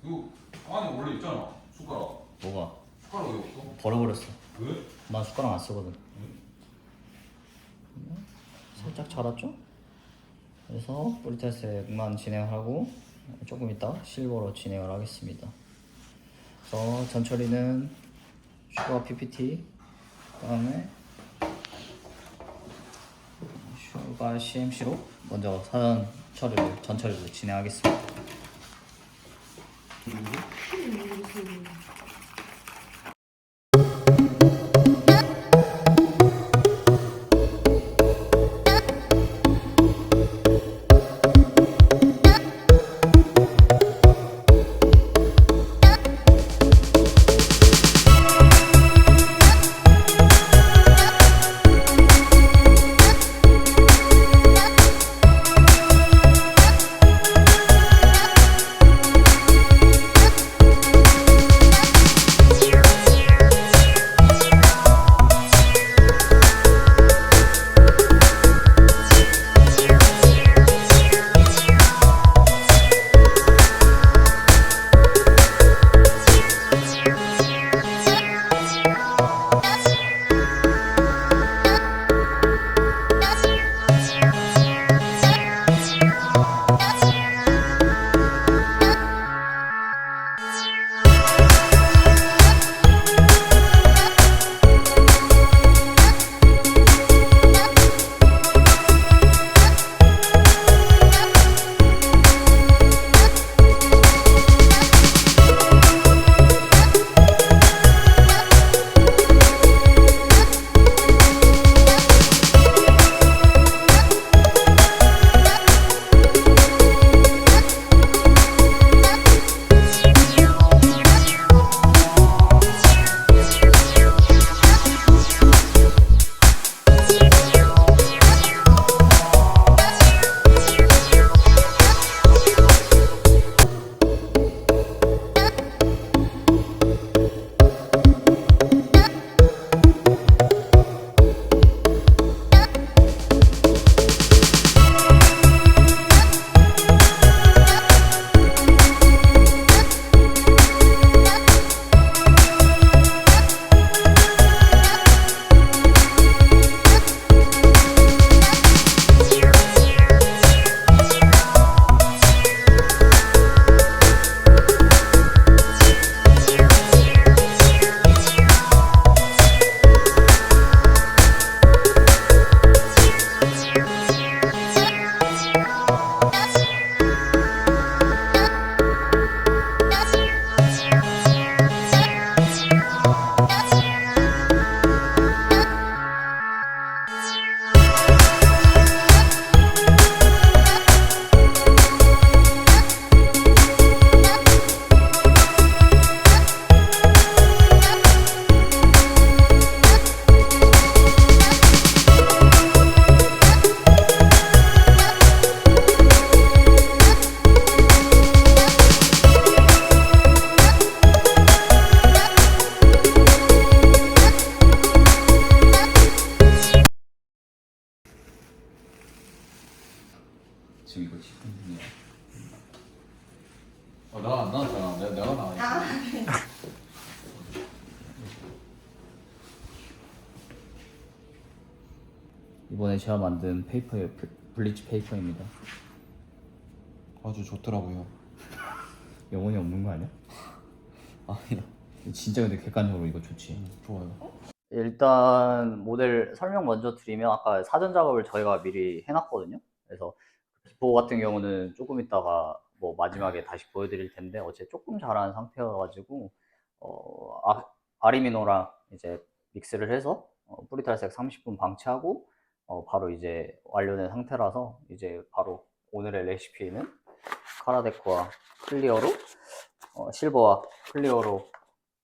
이거 안에 원래 있잖아. 숟가락. 뭐가? 숟가락 왜 없어? 버려버렸어. 왜? 난 숟가락 안 쓰거든. 살짝 자랐죠? 그래서 뿌리탈색만 진행하고 조금 이따 실버로 진행을 하겠습니다. 그래서 전처리는 슈가 PPT, 그다음에 슈가 CMC로 먼저 사전 처리를 전처리를 진행하겠습니다. 지금 이거 지금 나안 나왔잖아. 내가 나와. 이번에 제가 만든 페이퍼의 블리치 페이퍼입니다. 아주 좋더라고요. 영혼이 없는 거 아니야? 아니다. 진짜 근데 객관적으로 이거 좋지. 좋아요. 일단 모델 설명 먼저 드리면 아까 사전 작업을 저희가 미리 해놨거든요. 그래서 기포 같은 경우는 조금 있다가 뭐 마지막에 다시 보여드릴 텐데 어제 조금 자란 상태여가지고 아리미노랑 이제 믹스를 해서 뿌리탈색 30분 방치하고 바로 이제 완료된 상태라서 이제 바로 오늘의 레시피는 카라데코와 클리어로 실버와 클리어로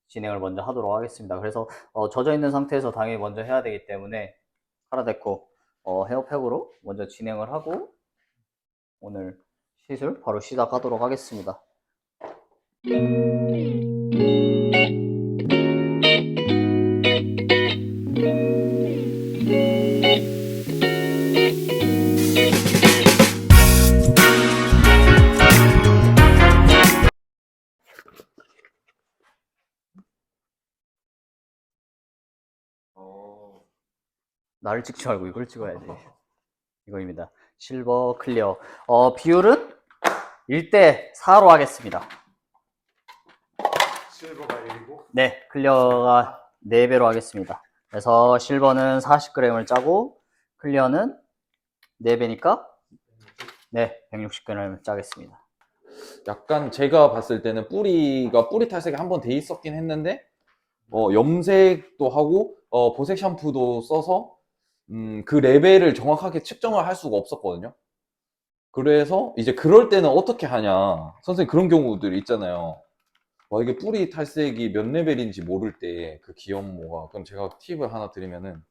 진행을 먼저 하도록 하겠습니다. 그래서 젖어 있는 상태에서 당연히 먼저 해야 되기 때문에 카라데코 헤어팩으로 먼저 진행을 하고 오늘 시술 바로 시작하도록 하겠습니다. 나를 찍지 말고 이걸 찍어야지. 이거입니다. 실버 클리어. 비율은 1대 4로 하겠습니다. 실버가 1이고 네, 클리어가 4배로 하겠습니다. 그래서 실버는 40g을 짜고 클리어는 4배니까 네, 160g을 짜겠습니다. 약간 제가 봤을 때는 뿌리 탈색이 한 번 돼 있었긴 했는데 염색도 하고 보색 샴푸도 써서 그 레벨을 정확하게 측정을 할 수가 없었거든요. 그래서 이제 그럴 때는 어떻게 하냐, 선생님, 그런 경우들이 있잖아요. 와, 이게 뿌리 탈색이 몇 레벨인지 모를 때 그 기염모가, 그럼 제가 팁을 하나 드리면은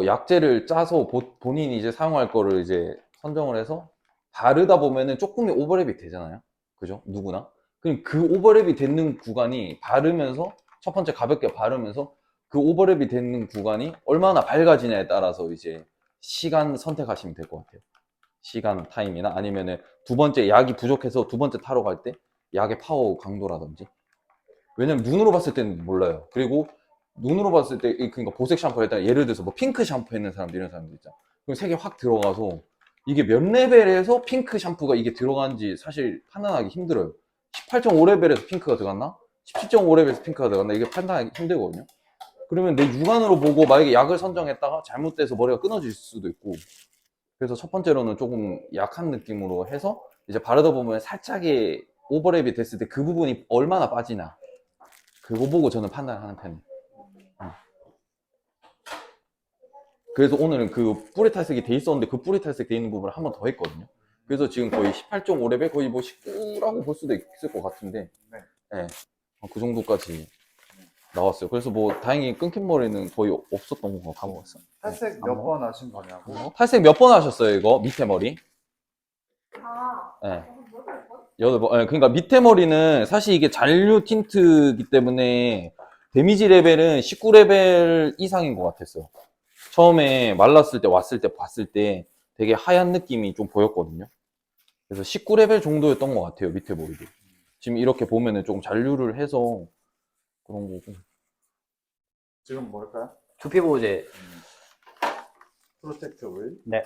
약재를 짜서 본인이 이제 사용할 거를 이제 선정을 해서 바르다 보면은 조금의 오버랩이 되잖아요. 그죠? 누구나. 그럼 그 오버랩이 되는 구간이 바르면서, 첫 번째 가볍게 바르면서 그 오버랩이 되는 구간이 얼마나 밝아지냐에 따라서 이제 시간 선택하시면 될 것 같아요. 시간 타임이나 아니면은 두 번째 약이 부족해서 두 번째 타러 갈 때 약의 파워 강도라든지. 왜냐면 눈으로 봤을 때는 몰라요. 그리고 눈으로 봤을 때, 그러니까 보색 샴푸 일단 예를 들어서 뭐 핑크 샴푸 했는 사람들, 이런 사람들 있잖아. 그럼 색이 확 들어가서 이게 몇 레벨에서 핑크 샴푸가 이게 들어간지 사실 판단하기 힘들어요. 18.5레벨에서 핑크가 들어갔나? 17.5레벨에서 핑크가 들어갔나? 이게 판단하기 힘들거든요. 그러면 내 육안으로 보고 만약에 약을 선정했다가 잘못돼서 머리가 끊어질 수도 있고. 그래서 첫 번째로는 조금 약한 느낌으로 해서 이제 바르다 보면 살짝의 오버랩이 됐을 때 그 부분이 얼마나 빠지나, 그거 보고 저는 판단하는 편이에요. 그래서 오늘은 그 뿌리 탈색이 돼 있었는데 그 뿌리 탈색 돼 있는 부분을 한 번 더 했거든요. 그래서 지금 거의 18.5레벨, 거의 뭐 19라고 볼 수도 있을 것 같은데, 네. 네, 그 정도까지 나왔어요. 그래서 뭐 다행히 끊긴 머리는 거의 없었던 것 같고. 먹었어. 탈색 몇 번 하신 거냐고? 탈색 몇 번 하셨어요, 이거? 밑에 머리? 네. 8번. 네, 그러니까 밑에 머리는 사실 이게 잔류 틴트이기 때문에 데미지 레벨은 19레벨 이상인 것 같았어요. 처음에 말랐을 때, 왔을 때, 봤을 때 되게 하얀 느낌이 좀 보였거든요. 그래서 19레벨 정도였던 것 같아요, 밑에 머리도. 지금 이렇게 보면은 조금 잔류를 해서 그런 거고. 지금 뭘까요? 두피 보호제. 프로텍트 오일. 네.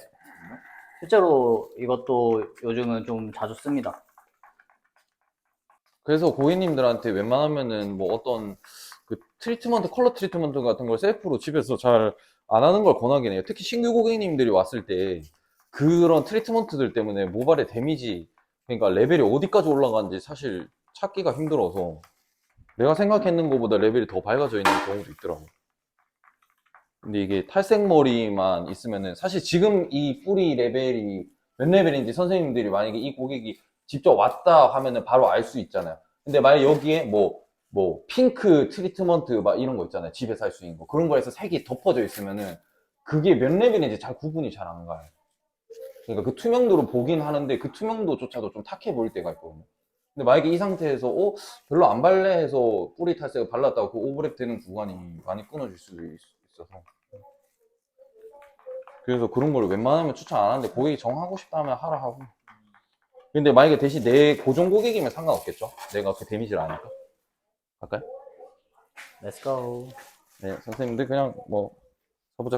실제로 이것도 요즘은 좀 자주 씁니다. 그래서 고객님들한테 웬만하면은 뭐 어떤 그 트리트먼트, 컬러 트리트먼트 같은 걸 셀프로 집에서 잘 안 하는 걸 권하긴 해요. 특히 신규 고객님들이 왔을 때 그런 트리트먼트들 때문에 모발의 데미지, 그러니까 레벨이 어디까지 올라가는지 사실 찾기가 힘들어서 내가 생각했는 것보다 레벨이 더 밝아져 있는 경우도 있더라고. 근데 이게 탈색 머리만 있으면은 사실 지금 이 뿌리 레벨이 몇 레벨인지 선생님들이 만약에 이 고객이 직접 왔다 하면은 바로 알 수 있잖아요. 근데 만약 여기에 뭐 핑크 트리트먼트 막 이런 거 있잖아요. 집에서 할 수 있는 거. 그런 거에서 색이 덮어져 있으면은 그게 몇 레벨인지 잘 구분이 잘 안 가요. 그러니까 그 투명도로 보긴 하는데 그 투명도조차도 좀 탁해 보일 때가 있거든요. 근데 만약에 이 상태에서 별로 안 발래 해서 뿌리 탈색을 발랐다고 그 오버랩 되는 구간이 많이 끊어질 수도 있어서, 그래서 그런 걸 웬만하면 추천 안 하는데 고객이 정하고 싶다면 하라 하고. 근데 만약에 대신 내 고정 고객이면 상관없겠죠? 내가 그 데미지를 아니까. 할까요? Let's go. 네, 선생님들 그냥 뭐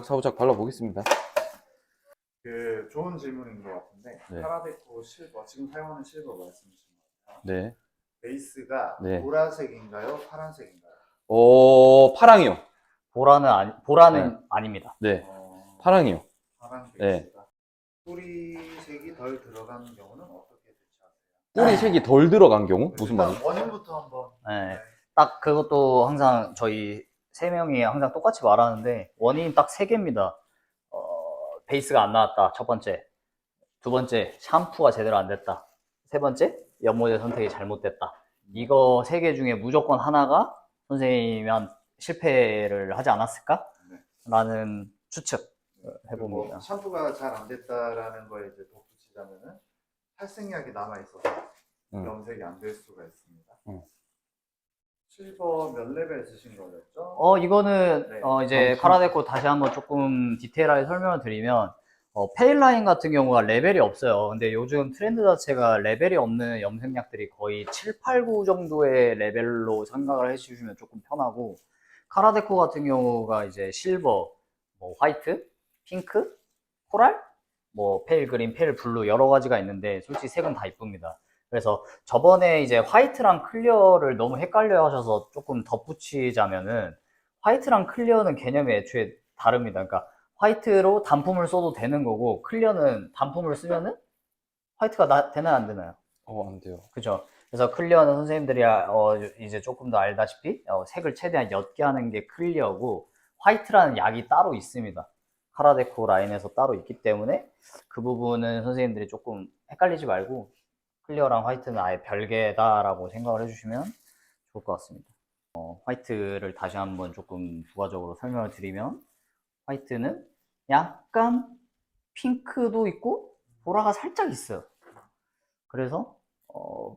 사부작 발라보겠습니다. 그 좋은 질문인 것 같은데 네. 파라데코 실버, 지금 사용하는 실버 말씀이신 거예요? 네. 베이스가 네. 보라색인가요? 파란색인가요? 파랑이요. 보라는 네. 아닙니다. 네, 파랑이요. 파란 네. 베이스가. 뿌리색이 덜 들어간 경우는 어떻게 대처하세요? 뿌리 색이 덜 들어간 경우? 무슨 일단 말이에요? 원인부터 한번. 네. 딱 그것도 항상 저희 세 명이 항상 똑같이 말하는데 원인 딱 세 개입니다. 베이스가 안 나왔다. 첫 번째. 두 번째, 샴푸가 제대로 안 됐다. 세 번째, 연모제 선택이 잘못됐다. 이거 세 개 중에 무조건 하나가 선생님한 실패를 하지 않았을까? 네. 라는 추측 그리고 해봅니다. 샴푸가 잘 안 됐다라는 거에 이제 덧붙이자면은 탈색약이 남아 있어서 염색이 안 될 수가 있습니다. 실버 몇 레벨 쓰신 거였죠? 이거는 네. 이제 파라데코 다시 한번 조금 디테일하게 설명을 드리면 페일라인 같은 경우가 레벨이 없어요. 근데 요즘 트렌드 자체가 레벨이 없는 염색약들이 거의 7, 8, 9 정도의 레벨로 생각을 해주시면 조금 편하고, 카라데코 같은 경우가 이제 실버, 뭐 화이트, 핑크, 코랄, 뭐 페일 그린, 페일 블루 여러 가지가 있는데 솔직히 색은 다 이쁩니다. 그래서 저번에 이제 화이트랑 클리어를 너무 헷갈려 하셔서 조금 덧붙이자면은 화이트랑 클리어는 개념이 애초에 다릅니다. 그러니까 화이트로 단품을 써도 되는 거고 클리어는 단품을 쓰면은 화이트가 되나요, 안 되나요? 안 돼요. 그죠. 그래서 클리어는 선생님들이 이제 조금 더 알다시피 색을 최대한 옅게 하는 게 클리어고 화이트라는 약이 따로 있습니다. 카라데코 라인에서 따로 있기 때문에 그 부분은 선생님들이 조금 헷갈리지 말고 클리어랑 화이트는 아예 별개다라고 생각을 해주시면 좋을 것 같습니다. 화이트를 다시 한번 조금 부가적으로 설명을 드리면 화이트는 약간 핑크도 있고 보라가 살짝 있어요. 그래서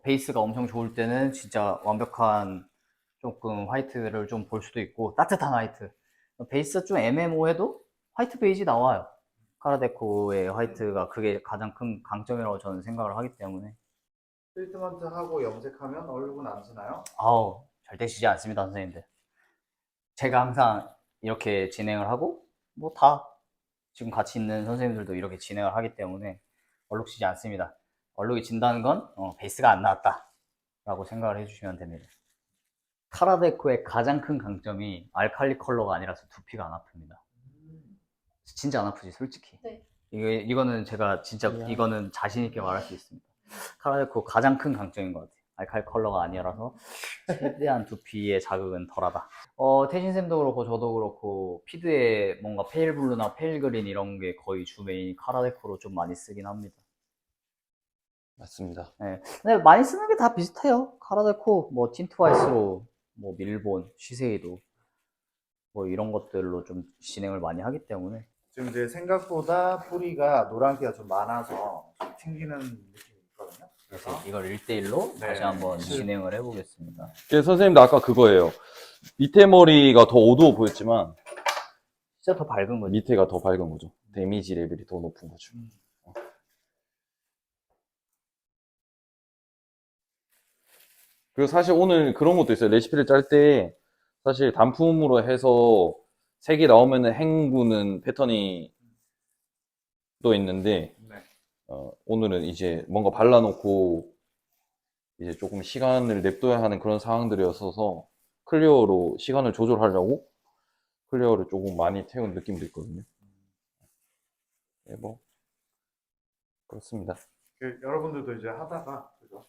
베이스가 엄청 좋을 때는 진짜 완벽한 조금 화이트를 좀 볼 수도 있고 따뜻한 화이트, 베이스 좀 애매모호해도 화이트 베이지 나와요. 카라데코의 화이트가 그게 가장 큰 강점이라고 저는 생각을 하기 때문에 트리트먼트 하고 염색하면 얼룩은 안 지나요? 아우 절대 지지 않습니다 선생님들. 제가 항상 이렇게 진행을 하고 뭐 다 지금 같이 있는 선생님들도 이렇게 진행을 하기 때문에 얼룩 지지 않습니다. 얼룩이 진다는 건 베이스가 안 나왔다 라고 생각을 해주시면 됩니다. 카라데코의 가장 큰 강점이 알칼리 컬러가 아니라서 두피가 안 아픕니다. 진짜 안 아프지 솔직히. 네. 이거는 제가 진짜 이거는 자신 있게 말할 수 있습니다. 카라데코 가장 큰 강점인 것 같아요. 알칼리 컬러가 아니라서 최대한 두피의 자극은 덜하다. 태신쌤도 그렇고 저도 그렇고 피드에 뭔가 페일 블루나 페일 그린 이런 게 거의 주 메인 카라데코로 좀 많이 쓰긴 합니다. 맞습니다. 네. 근데 많이 쓰는 게 다 비슷해요. 카라데코, 뭐 틴트 화이스로, 뭐 밀본, 시세이도 뭐 이런 것들로 좀 진행을 많이 하기 때문에 지금 이제 생각보다 뿌리가 노란기가 좀 많아서 좀 튕기는 느낌이 있거든요. 그래서 이걸 1대1로 네. 다시 한번 진행을 해보겠습니다. 선생님도 아까 그거예요. 밑에 머리가 더 어두워 보였지만 진짜 더 밝은 거죠. 밑에가 더 밝은 거죠. 데미지 레벨이 더 높은 거죠. 그리고 사실 오늘 그런 것도 있어요. 레시피를 짤 때 사실 단품으로 해서 색이 나오면은 헹구는 패턴이 또 있는데 네. 오늘은 이제 뭔가 발라놓고 이제 조금 시간을 냅둬야 하는 그런 상황들이었어서 클리어로 시간을 조절하려고 클리어를 조금 많이 태운 느낌도 있거든요. 네, 뭐 그렇습니다. 여러분들도 이제 하다가 그죠?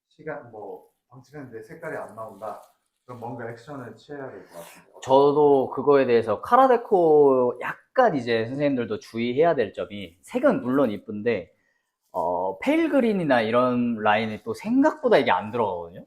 시간 뭐 방치했는데 색깔이 안 나온다. 그럼 뭔가 액션을 취해야 될 것 같은데. 저도 그거에 대해서 카라데코 약간 이제 선생님들도 주의해야 될 점이 색은 물론 이쁜데 페일 그린이나 이런 라인이 또 생각보다 이게 안 들어가거든요.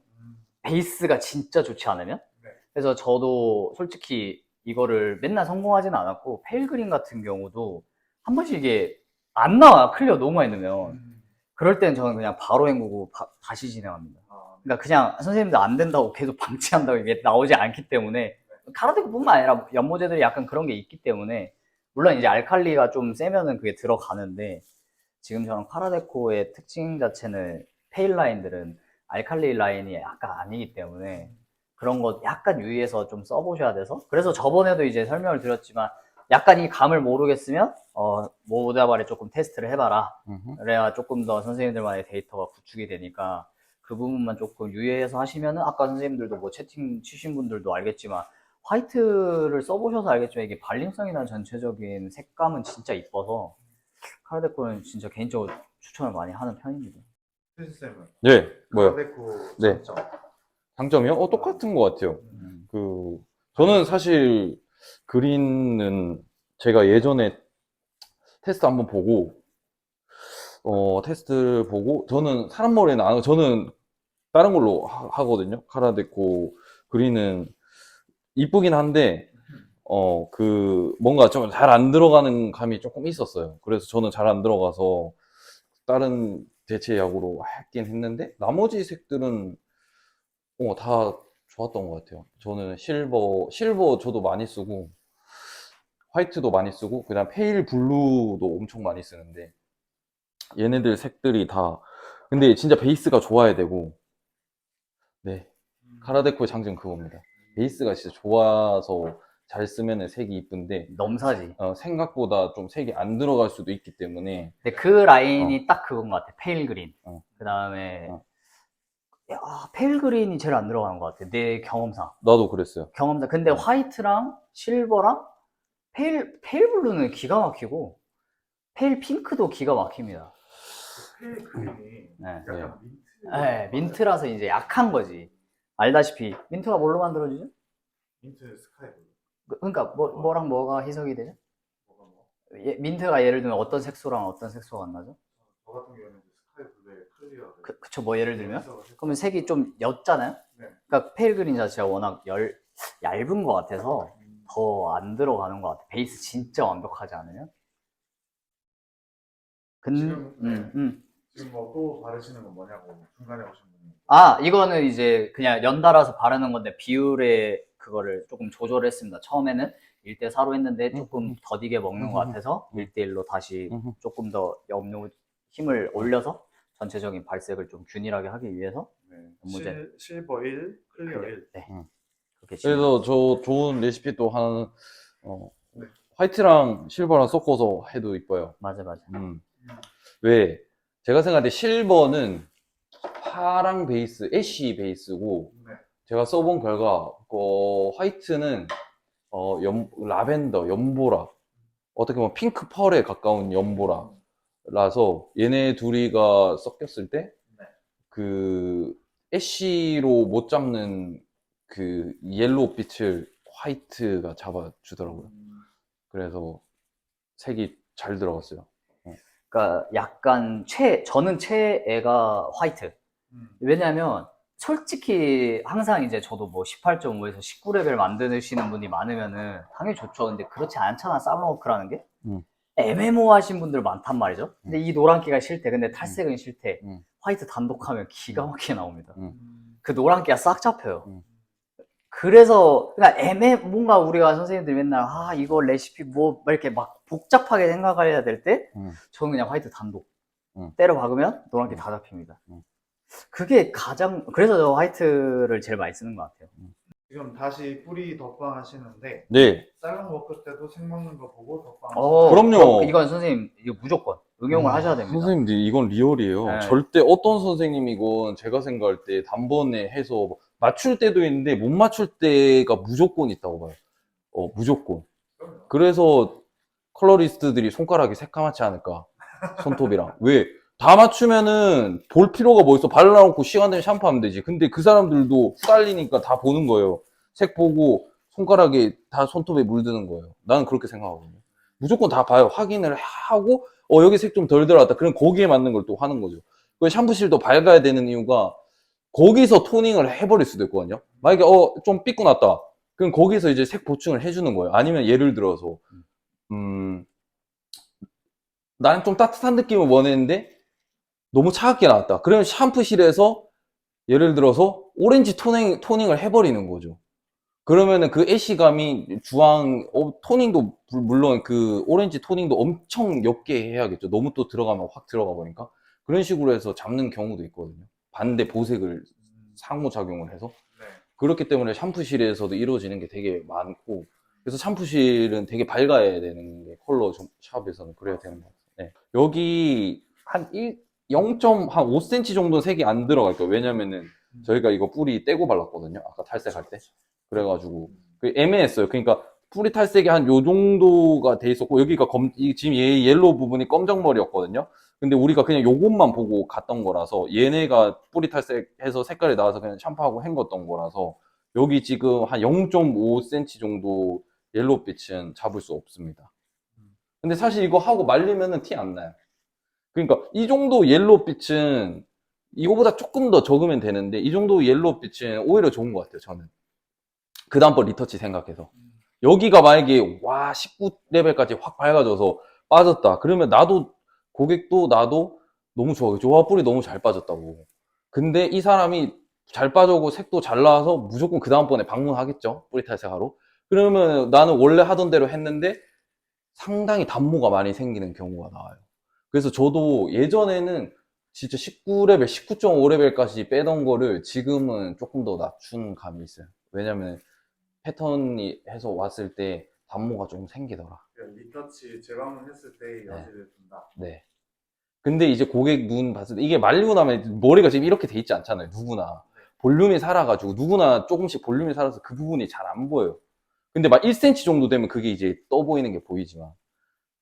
베이스가 진짜 좋지 않으면. 네. 그래서 저도 솔직히 이거를 맨날 성공하지는 않았고 페일 그린 같은 경우도 한 번씩 이게 안 나와 클리어 너무 많이 넣으면. 그럴 때는 저는 그냥 바로 헹구고 다시 진행합니다. 그러니까 그냥 선생님들 안 된다고 계속 방치한다고 이게 나오지 않기 때문에 카라데코뿐만 아니라 연모제들이 약간 그런 게 있기 때문에 물론 이제 알칼리가 좀 세면은 그게 들어가는데 지금처럼 카라데코의 특징 자체는 페일 라인들은 알칼리 라인이 약간 아니기 때문에 그런 거 약간 유의해서 좀 써보셔야 돼서 그래서 저번에도 이제 설명을 드렸지만 약간 이 감을 모르겠으면 모다발에 조금 테스트를 해봐라. 그래야 조금 더 선생님들만의 데이터가 구축이 되니까 그 부분만 조금 유의해서 하시면은 아까 선생님들도 뭐 채팅 치신 분들도 알겠지만 화이트를 써보셔서 알겠지만 이게 발림성이나 전체적인 색감은 진짜 이뻐서 카라데코는 진짜 개인적으로 추천을 많이 하는 편입니다. 태신쌤은 네, 뭐요? 카라데코 네. 장점. 장점이요? 똑같은 것 같아요. 저는 사실 그린은 제가 예전에 테스트 한번 보고, 테스트 보고, 저는 사람 머리는 안 하고, 저는 다른 걸로 하거든요. 카라데코 그린은 이쁘긴 한데, 뭔가 좀 잘 안 들어가는 감이 조금 있었어요. 그래서 저는 잘 안 들어가서 다른 대체 약으로 했긴 했는데, 나머지 색들은, 다 좋았던 것 같아요. 저는 실버 저도 많이 쓰고, 화이트도 많이 쓰고, 그 다음 페일 블루도 엄청 많이 쓰는데, 얘네들 색들이 다, 근데 진짜 베이스가 좋아야 되고, 네. 카라데코의 장점 그겁니다. 베이스가 진짜 좋아서 잘 쓰면은 색이 이쁜데 넘사지. 생각보다 좀 색이 안 들어갈 수도 있기 때문에 근데 그 라인이 딱 그건 것 같아. 페일 그린. 그 다음에 어. 야, 페일 그린이 제일 안 들어가는 것 같아. 내 경험상. 나도 그랬어요. 근데 화이트랑 실버랑 페일 블루는 기가 막히고 페일 핑크도 기가 막힙니다. 페일 그림이 네. 약간 민트. 네, 민트라서 이제 약한 거지. 알다시피 민트가 뭘로 만들어지죠? 민트 스카이 블루. 그러니까 뭐랑 뭐가 희석이 되죠? 뭐가 뭐? 민트가 예를 들면 어떤 색소랑 어떤 색소가 안 나죠? 저 같은 경우에는 스카이 블루에 클리어를. 그쵸, 뭐 예를 들면? 해석을 했어요. 그러면 색이 좀 옅잖아요? 네. 그러니까 페일 그린 자체가 워낙 얇은 것 같아서 더 안 들어가는 것 같아. 베이스 진짜 완벽하지 않으면? 지금 지금 뭐 또 바르시는 건 뭐냐고 중간에 오신 분이. 아, 이거는 이제 그냥 연달아서 바르는 건데 비율에 그거를 조금 조절했습니다. 처음에는 1대4로 했는데 조금 더디게 먹는 것 같아서 1대1로 다시 조금 더 염료 힘을 올려서 전체적인 발색을 좀 균일하게 하기 위해서 네. 문제. 실버 1, 클리어 1. 네. 그렇게 그래서 저 좋은 레시피 또 한 네. 화이트랑 실버랑 섞어서 해도 이뻐요. 맞아. 왜? 제가 생각할 때 실버는 파랑 베이스, 애쉬 베이스고 네. 제가 써본 결과 화이트는 라벤더, 연보라 어떻게 보면 핑크 펄에 가까운 연보라라서 얘네 둘이가 섞였을 때 네. 그 애쉬로 못 잡는 그 옐로우 빛을 화이트가 잡아주더라고요. 그래서 색이 잘 들어갔어요. 그러니까 약간 저는 최애가 화이트. 왜냐면 솔직히 항상 이제 저도 뭐 18.5에서 19레벨 만드시는 분이 많으면은 당연히 좋죠. 근데 그렇지 않잖아, 살롱워크라는 게. 애매모호하신 분들 많단 말이죠. 근데 이 노란기가 싫대. 근데 탈색은 싫대. 화이트 단독하면 기가 막히게 나옵니다. 그 노란기가 싹 잡혀요. 그래서 그러니까 뭔가 우리가 선생님들 맨날 이거 레시피 뭐 이렇게 막 복잡하게 생각해야 될 때 저는 그냥 화이트 단독 때려 박으면 노란기 다 잡힙니다. 그게 그래서 저 화이트를 제일 많이 쓰는 것 같아요. 지금 다시 뿌리 덧방 하시는데 네. 쌀롱 워크 때도 색 먹는 거 보고 덧방 그럼요. 이건 선생님 이거 무조건 응용을 하셔야 됩니다. 선생님들 이건 리얼이에요. 네. 절대 어떤 선생님이건 제가 생각할 때 단번에 해서 맞출 때도 있는데 못 맞출 때가 무조건 있다고 봐요. 무조건. 그래서 컬러리스트들이 손가락이 새까맣지 않을까. 손톱이랑. 왜? 다 맞추면은 볼 필요가 뭐 있어. 발라놓고 시간 되면 샴푸하면 되지. 근데 그 사람들도 후달리니까 다 보는 거예요. 색 보고 손가락에 다 손톱에 물드는 거예요. 나는 그렇게 생각하거든요. 무조건 다 봐요. 확인을 하고 여기 색 좀 덜 들어갔다. 그럼 거기에 맞는 걸 또 하는 거죠. 그 샴푸실도 밝아야 되는 이유가 거기서 토닝을 해버릴 수도 있거든요. 만약에 좀 삐꾸 났다. 그럼 거기서 이제 색 보충을 해주는 거예요. 아니면 예를 들어서 나는 좀 따뜻한 느낌을 원했는데 너무 차갑게 나왔다. 그러면 샴푸실에서 예를 들어서 오렌지 토닝을 해버리는 거죠. 그러면은 그 애쉬감이 토닝도 물론 그 오렌지 토닝도 엄청 옅게 해야겠죠. 너무 또 들어가면 확 들어가 버리니까. 그런 식으로 해서 잡는 경우도 있거든요. 반대 보색을 상호작용을 해서. 네. 그렇기 때문에 샴푸실에서도 이루어지는 게 되게 많고, 그래서 샴푸실은 되게 밝아야 되는 게 컬러 샵에서는 그래야 되는 것 같아요. 네. 여기 한 0.5cm 정도 색이 안 들어갈 거예요. 왜냐면은 저희가 이거 뿌리 떼고 발랐거든요. 아까 탈색할 때. 그래가지고 애매했어요. 그러니까 뿌리 탈색이 한 요 정도가 돼 있었고, 여기가 지금 얘 옐로우 부분이 검정머리였거든요. 근데 우리가 그냥 요것만 보고 갔던 거라서, 얘네가 뿌리 탈색해서 색깔이 나와서 그냥 샴푸하고 헹궜던 거라서 여기 지금 한 0.5cm 정도 옐로우 빛은 잡을 수 없습니다. 근데 사실 이거 하고 말리면은 티 안 나요. 그러니까 이 정도 옐로우 빛은 이거보다 조금 더 적으면 되는데, 이 정도 옐로우 빛은 오히려 좋은 것 같아요, 저는. 그 다음번 리터치 생각해서. 여기가 만약에 19레벨까지 확 밝아져서 빠졌다. 그러면 고객도 나도 너무 좋아. 뿌리 너무 잘 빠졌다고. 근데 이 사람이 잘 빠져고 색도 잘 나와서 무조건 그 다음번에 방문하겠죠. 뿌리 탈색하러. 그러면 나는 원래 하던 대로 했는데 상당히 단모가 많이 생기는 경우가 나와요. 그래서 저도 예전에는 진짜 19레벨, 19.5레벨까지 빼던 거를 지금은 조금 더 낮춘 감이 있어요. 왜냐면 패턴이 해서 왔을 때 단모가 조금 생기더라. 그러니까 리터치 재방문했을 때 여지를 둔다. 네. 근데 이제 고객 눈 봤을 때 이게 말리고 나면 머리가 지금 이렇게 돼 있지 않잖아요. 누구나. 볼륨이 살아가지고 누구나 조금씩 볼륨이 살아서 그 부분이 잘 안 보여요. 근데 막 1cm 정도 되면 그게 이제 떠 보이는 게 보이지만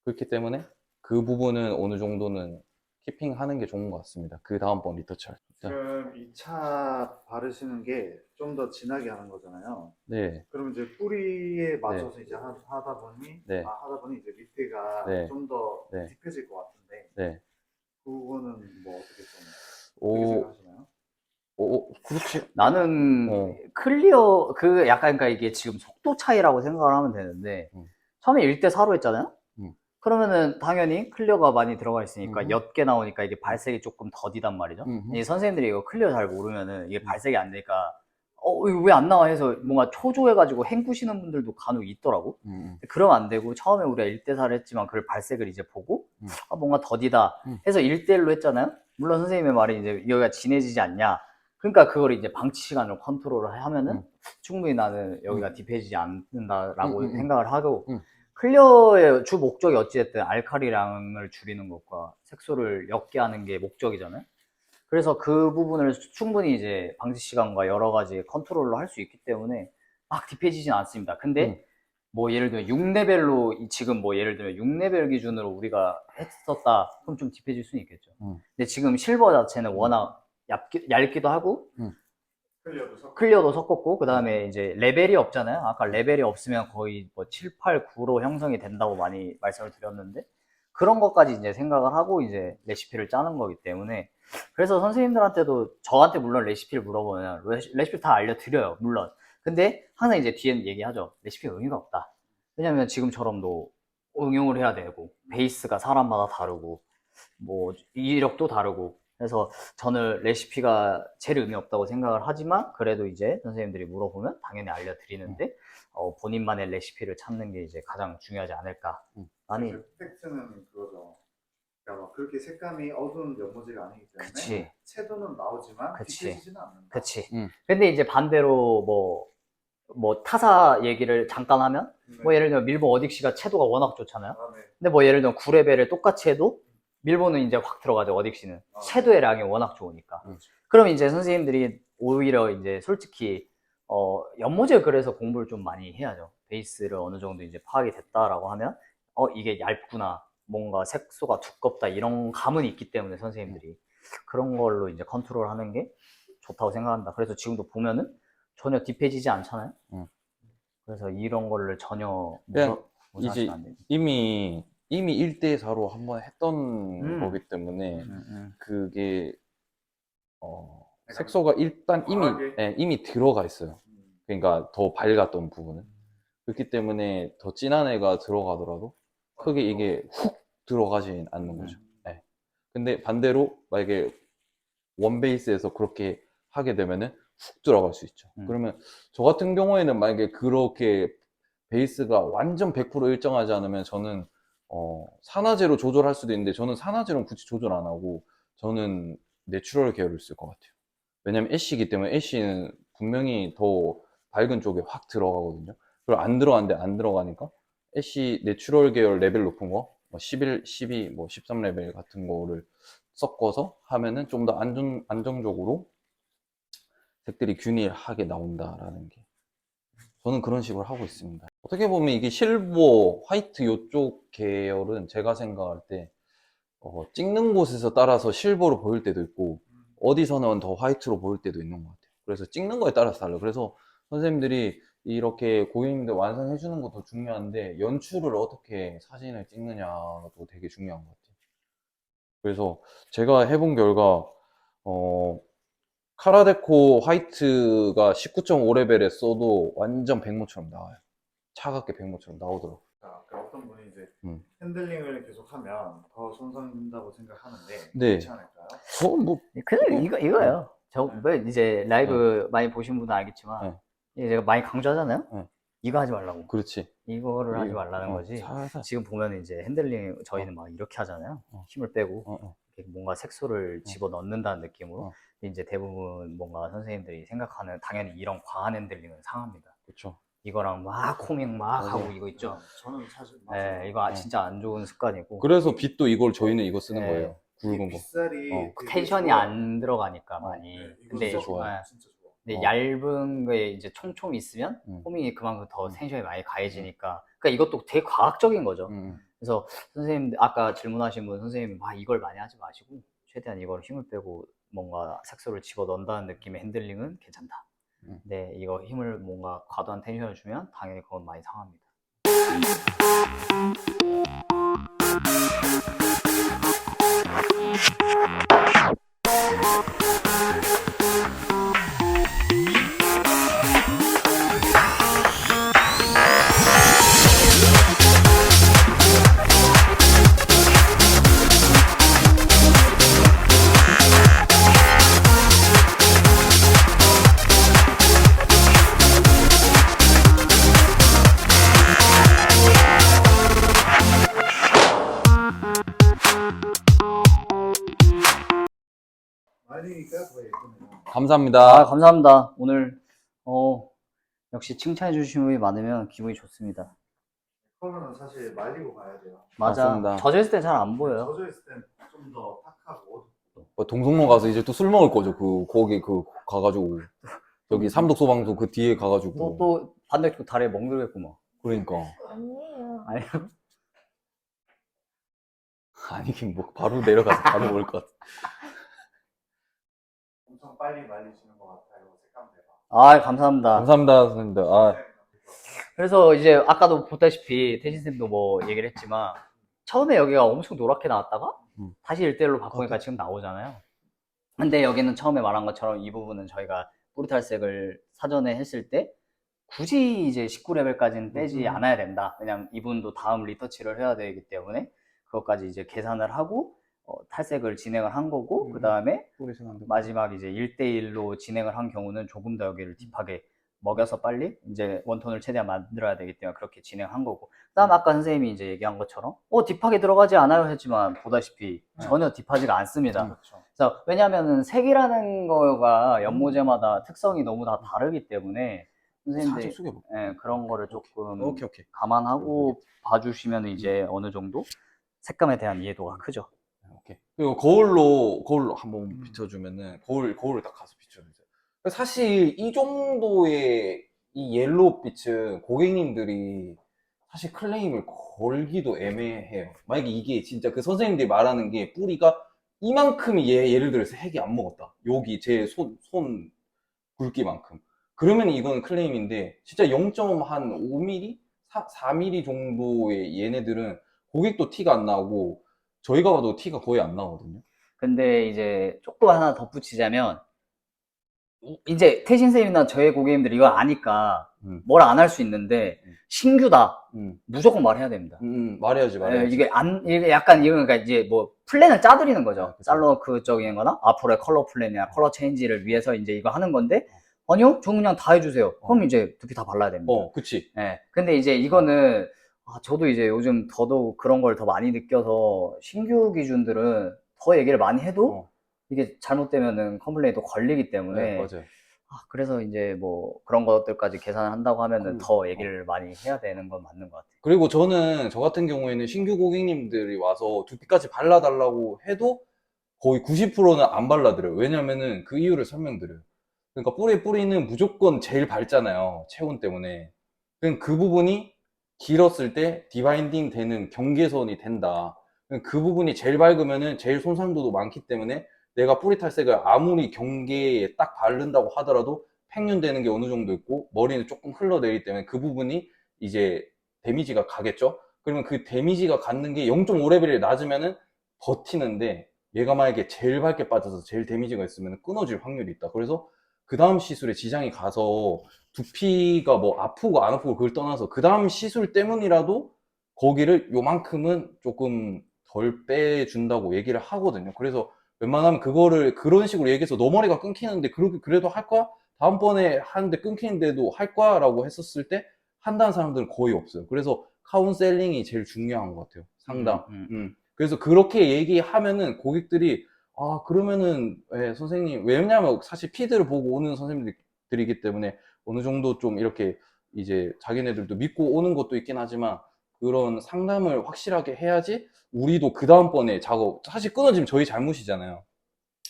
그렇기 때문에 그 부분은 어느 정도는 키핑하는 게 좋은 것 같습니다. 그 다음번 리터치 할 때. 지금 2차 바르시는 게 좀 더 진하게 하는 거잖아요. 네. 그럼 이제 뿌리에 맞춰서 이제 하다 보니 네. 하다 보니 이제 밑에가 네. 좀 더 네. 딥해질 것 같은데 네. 그거는 뭐 어떻게 오, 생각하시나요? 그렇지. 나는 어. 클리어 그 약간 그러니까 이게 지금 속도 차이라고 생각을 하면 되는데 처음에 1대4로 했잖아요. 그러면은 당연히 클리어가 많이 들어가 있으니까 옅게 나오니까 이게 발색이 조금 더디단 말이죠. 이 선생님들이 이거 클리어 잘 모르면은 이게 발색이 안 되니까 이거 왜 안 나와 해서 뭔가 초조해가지고 헹구시는 분들도 간혹 있더라고. 그러면 안 되고 처음에 우리가 1대4를 했지만 그걸 발색을 이제 보고 뭔가 더디다 해서 1대1로 했잖아요. 물론 선생님의 말이 이제 여기가 진해지지 않냐. 그러니까 그걸 이제 방치 시간을 컨트롤을 하면은 충분히 나는 여기가 딥해지지 않는다라고 생각을 하고 클리어의 주 목적이 어찌됐든 알칼리량을 줄이는 것과 색소를 옅게 하는 게 목적이잖아요. 그래서 그 부분을 충분히 이제 방지 시간과 여러 가지 컨트롤로 할 수 있기 때문에 막 딥해지진 않습니다. 근데 뭐 예를 들면 6레벨로 지금 뭐 예를 들면 6레벨 기준으로 우리가 했었다 그럼 좀 딥해질 수는 있겠죠. 근데 지금 실버 자체는 워낙 얇기도 하고 클리어도 섞었고 그 다음에 이제 레벨이 없잖아요. 아까 레벨이 없으면 거의 뭐 7, 8, 9로 형성이 된다고 많이 말씀을 드렸는데 그런 것까지 이제 생각을 하고 이제 레시피를 짜는 거기 때문에 그래서 선생님들한테도 저한테 물론 레시피를 물어보면 레시피 다 알려드려요. 물론. 근데 항상 이제 뒤에는 얘기하죠. 레시피 의미가 없다. 왜냐면 지금처럼도 응용을 해야 되고 베이스가 사람마다 다르고 뭐 이력도 다르고 그래서 저는 레시피가 제일 의미 없다고 생각을 하지만 그래도 이제 선생님들이 물어보면 당연히 알려드리는데 본인만의 레시피를 찾는 게 이제 가장 중요하지 않을까. 아니 팩트는 그거죠. 그러니까 막 그렇게 색감이 어두운 연모지가 아니기 때문에 그치. 채도는 나오지만 그치. 딥해지지는 않는다. 그치. 근데 이제 반대로 뭐 타사 얘기를 잠깐 하면 뭐 예를 들면 밀보 어딕시가 채도가 워낙 좋잖아요. 근데 뭐 예를 들면 9레벨을 똑같이 해도 밀보는 이제 확 들어가죠. 어딕시는 채도의 량이 워낙 좋으니까. 그럼 이제 선생님들이 오히려 이제 솔직히 연모제 그래서 공부를 좀 많이 해야죠. 베이스를 어느 정도 이제 파악이 됐다라고 하면 이게 얇구나 뭔가 색소가 두껍다 이런 감은 있기 때문에 선생님들이 그런 걸로 이제 컨트롤하는 게 좋다고 생각한다. 그래서 지금도 보면은 전혀 딥해지지 않잖아요. 그래서 이런 거를 전혀 그냥 이제 무시하시면 안 돼요. 이미 1대4로 한번 했던 거기 때문에 그게 색소가 일단 이미 들어가 있어요. 그러니까 더 밝았던 부분은. 그렇기 때문에 더 진한 애가 들어가더라도 크게 이게 훅 들어가진 않는 거죠. 네. 근데 반대로 만약에 원베이스에서 그렇게 하게 되면은 훅 들어갈 수 있죠. 그러면 저 같은 경우에는 만약에 그렇게 베이스가 완전 100% 일정하지 않으면 저는 산화제로 조절할 수도 있는데 저는 산화제로는 굳이 조절 안 하고 저는 내추럴 계열을 쓸 것 같아요. 왜냐면 애쉬이기 때문에 애쉬는 분명히 더 밝은 쪽에 확 들어가거든요. 그리고 안 들어가는데 안 들어가니까 애쉬 내추럴 계열 레벨 높은 거, 뭐 11, 12, 뭐 13레벨 같은 거를 섞어서 하면은 좀 더 안정적으로 색들이 균일하게 나온다라는 게 저는 그런 식으로 하고 있습니다. 어떻게 보면 이게 실버, 화이트 이쪽 계열은 제가 생각할 때 찍는 곳에서 따라서 실버로 보일 때도 있고 어디서는 더 화이트로 보일 때도 있는 것 같아요. 그래서 찍는 거에 따라서 달라요. 그래서 선생님들이 이렇게 고객님들 완성해 주는 것도 중요한데 연출을 어떻게 사진을 찍느냐도 되게 중요한 것 같아요. 그래서 제가 해본 결과 카라데코 화이트가 19.5레벨에 써도 완전 백모처럼 나와요. 차갑게 백모처럼 나오더라고요. 그러니까 어떤 분이 이제 음. 핸들링을 계속하면 더 손상된다고 생각하는데 네. 그렇지 않을까요? 뭐 그냥 이거예요. 뭐 이제 라이브 많이 보신 분은 알겠지만 이제 제가 많이 강조하잖아요. 이거 하지 말라고. 그렇지. 이거를 하지 말라는 거지. 살살. 지금 보면 이제 핸들링 저희는 막 이렇게 하잖아요. 힘을 빼고 이렇게 뭔가 색소를 집어 넣는다는 느낌으로 이제 대부분 뭔가 선생님들이 생각하는 당연히 이런 과한 핸들링은 상합니다. 그렇죠. 이거랑 막 코밍 막 맞아. 하고 이거 있죠. 저는 사실 네, 이거 진짜 안 좋은 습관이고. 그래서 빗도 이걸 저희는 이거 쓰는 네. 거예요. 굵은 거. 빗살이 그 되게 텐션이 좋아요. 안 들어가니까 많이. 네, 이거 근데 진짜 좋아요. 진짜 좋아. 근데 얇은 거에 이제 촘촘히 있으면 음. 코밍이 그만큼 더 텐션이 많이 가해지니까. 그러니까 이것도 되게 과학적인 거죠. 그래서 선생님 아까 질문하신 분 선생님 이걸 많이 하지 마시고 최대한 이걸 힘을 빼고 뭔가 색소를 집어 넣는다는 느낌의 핸들링은 괜찮다. 근데 이거 힘을 뭔가 과도한 텐션을 주면 당연히 그건 많이 상합니다. 말리니까 더 예쁘네요. 감사합니다. 감사합니다. 오늘 역시 칭찬해 주신 분이 많으면 기분이 좋습니다. 컬러는 사실 말리고 가야 돼요. 맞아. 맞습니다. 젖어 있을 때 잘 안 보여요. 젖어 있을 땐 좀 더 탁하고 동성로 가서 이제 또 술 먹을 거죠. 거기 가가지고 저기 삼독소방서 그 뒤에 가가지고. 또 반대쪽 다리에 멍들겠구만. 그러니까. 아니에요. 아니 아니긴 뭐 바로 내려가서 바로 먹을 것 같아. 엄청 빨리 말리시는 것 같아요. 색감 대박. 감사합니다. 감사합니다, 선생님들. 그래서 이제 아까도 보다시피 태진쌤도 뭐 얘기를 했지만 처음에 여기가 엄청 노랗게 나왔다가 다시 1대1로 바꾸니까 지금 나오잖아요. 근데 여기는 처음에 말한 것처럼 이 부분은 저희가 뿌리탈색을 사전에 했을 때 굳이 이제 19레벨까지는 빼지 않아야 된다. 왜냐면 이분도 다음 리터치를 해야 되기 때문에 그것까지 이제 계산을 하고 탈색을 진행을 한 거고 그 다음에 마지막 이제 1대1로 진행을 한 경우는 조금 더 여기를 딥하게 먹여서 빨리 이제 원톤을 최대한 만들어야 되기 때문에 그렇게 진행한 거고 그다음 아까 선생님이 이제 얘기한 것처럼 딥하게 들어가지 않아요 했지만 보다시피 전혀 딥하지가 않습니다. 그렇죠. 그래서 왜냐하면 색이라는 거가 연모제마다 특성이 너무 다 다르기 때문에 선생님들 살짝 숙여볼게. 그런 거를 조금 오케이. 감안하고 봐주시면 이제 어느 정도 색감에 대한 이해도가 크죠. 오케이. 그리고 거울로 한번 비춰주면은 거울을 딱 가서 비춰주세요. 사실 이 정도의 이 옐로우 빛은 고객님들이 사실 클레임을 걸기도 애매해요. 만약에 이게 진짜 그 선생님들이 말하는 게 뿌리가 이만큼이 예를 들어서 핵이 안 먹었다. 여기 제 손 굵기만큼. 그러면 이건 클레임인데 진짜 0.5mm? 4mm 정도의 얘네들은 고객도 티가 안 나고 저희가 봐도 티가 거의 안 나거든요. 근데 이제 조금 하나 덧붙이자면 이제 태신쌤이나 저희 고객님들이 이걸 아니까 뭘 안 할 수 있는데 신규다 무조건 말해야 됩니다. 말해야지. 이게 약간 이건 그러니까 이제 뭐 플랜을 짜드리는 거죠. 그쵸. 살로크적인 거나 앞으로의 컬러 플랜이나 컬러 체인지를 위해서 이제 이거 하는 건데 아니요, 저 그냥 다 해주세요. 그럼 이제 두피 다 발라야 됩니다. 그치. 근데 이제 이거는 저도 이제 요즘 더더욱 그런 걸 더 많이 느껴서 신규 기준들은 더 얘기를 많이 해도 이게 잘못되면은 컴플레인도 걸리기 때문에 네, 맞아요. 그래서 이제 뭐 그런 것들까지 계산을 한다고 하면은 더 얘기를 많이 해야 되는 건 맞는 것 같아요. 그리고 저 같은 경우에는 신규 고객님들이 와서 두피까지 발라달라고 해도 거의 90%는 안 발라드려요. 왜냐면은 그 이유를 설명드려요. 그러니까 뿌리는 무조건 제일 밝잖아요. 체온 때문에. 그 부분이 길었을 때 디바인딩 되는 경계선이 된다. 그 부분이 제일 밝으면은 제일 손상도도 많기 때문에 내가 뿌리 탈색을 아무리 경계에 딱 바른다고 하더라도 팽윤되는 게 어느 정도 있고 머리는 조금 흘러내리기 때문에 그 부분이 이제 데미지가 가겠죠. 그러면 그 데미지가 갖는 게 0.5레벨이 낮으면은 버티는데 얘가 만약에 제일 밝게 빠져서 제일 데미지가 있으면 끊어질 확률이 있다. 그래서 그 다음 시술에 지장이 가서 두피가 뭐 아프고 안 아프고 그걸 떠나서 그 다음 시술 때문이라도 거기를 요만큼은 조금 덜 빼준다고 얘기를 하거든요. 그래서 웬만하면 그거를 그런 식으로 얘기해서 너 머리가 끊기는데 그래도 할 거야? 다음번에 하는데 끊기는데도 할 거야? 라고 했었을 때 한다는 사람들은 거의 없어요. 그래서 카운셀링이 제일 중요한 것 같아요. 상담. 그래서 그렇게 얘기하면은 고객들이 그러면은 선생님, 왜냐면 사실 피드를 보고 오는 선생님들이기 때문에 어느 정도 좀 이렇게 이제 자기네들도 믿고 오는 것도 있긴 하지만 그런 상담을 확실하게 해야지 우리도 그 다음번에 작업, 사실 끊어지면 저희 잘못이잖아요.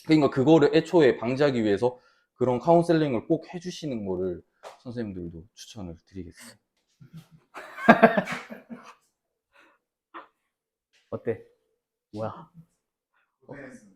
그러니까 그거를 애초에 방지하기 위해서 그런 카운셀링을 꼭 해주시는 거를 선생님들도 추천을 드리겠어요. 어때? 뭐야? 고생했습니다.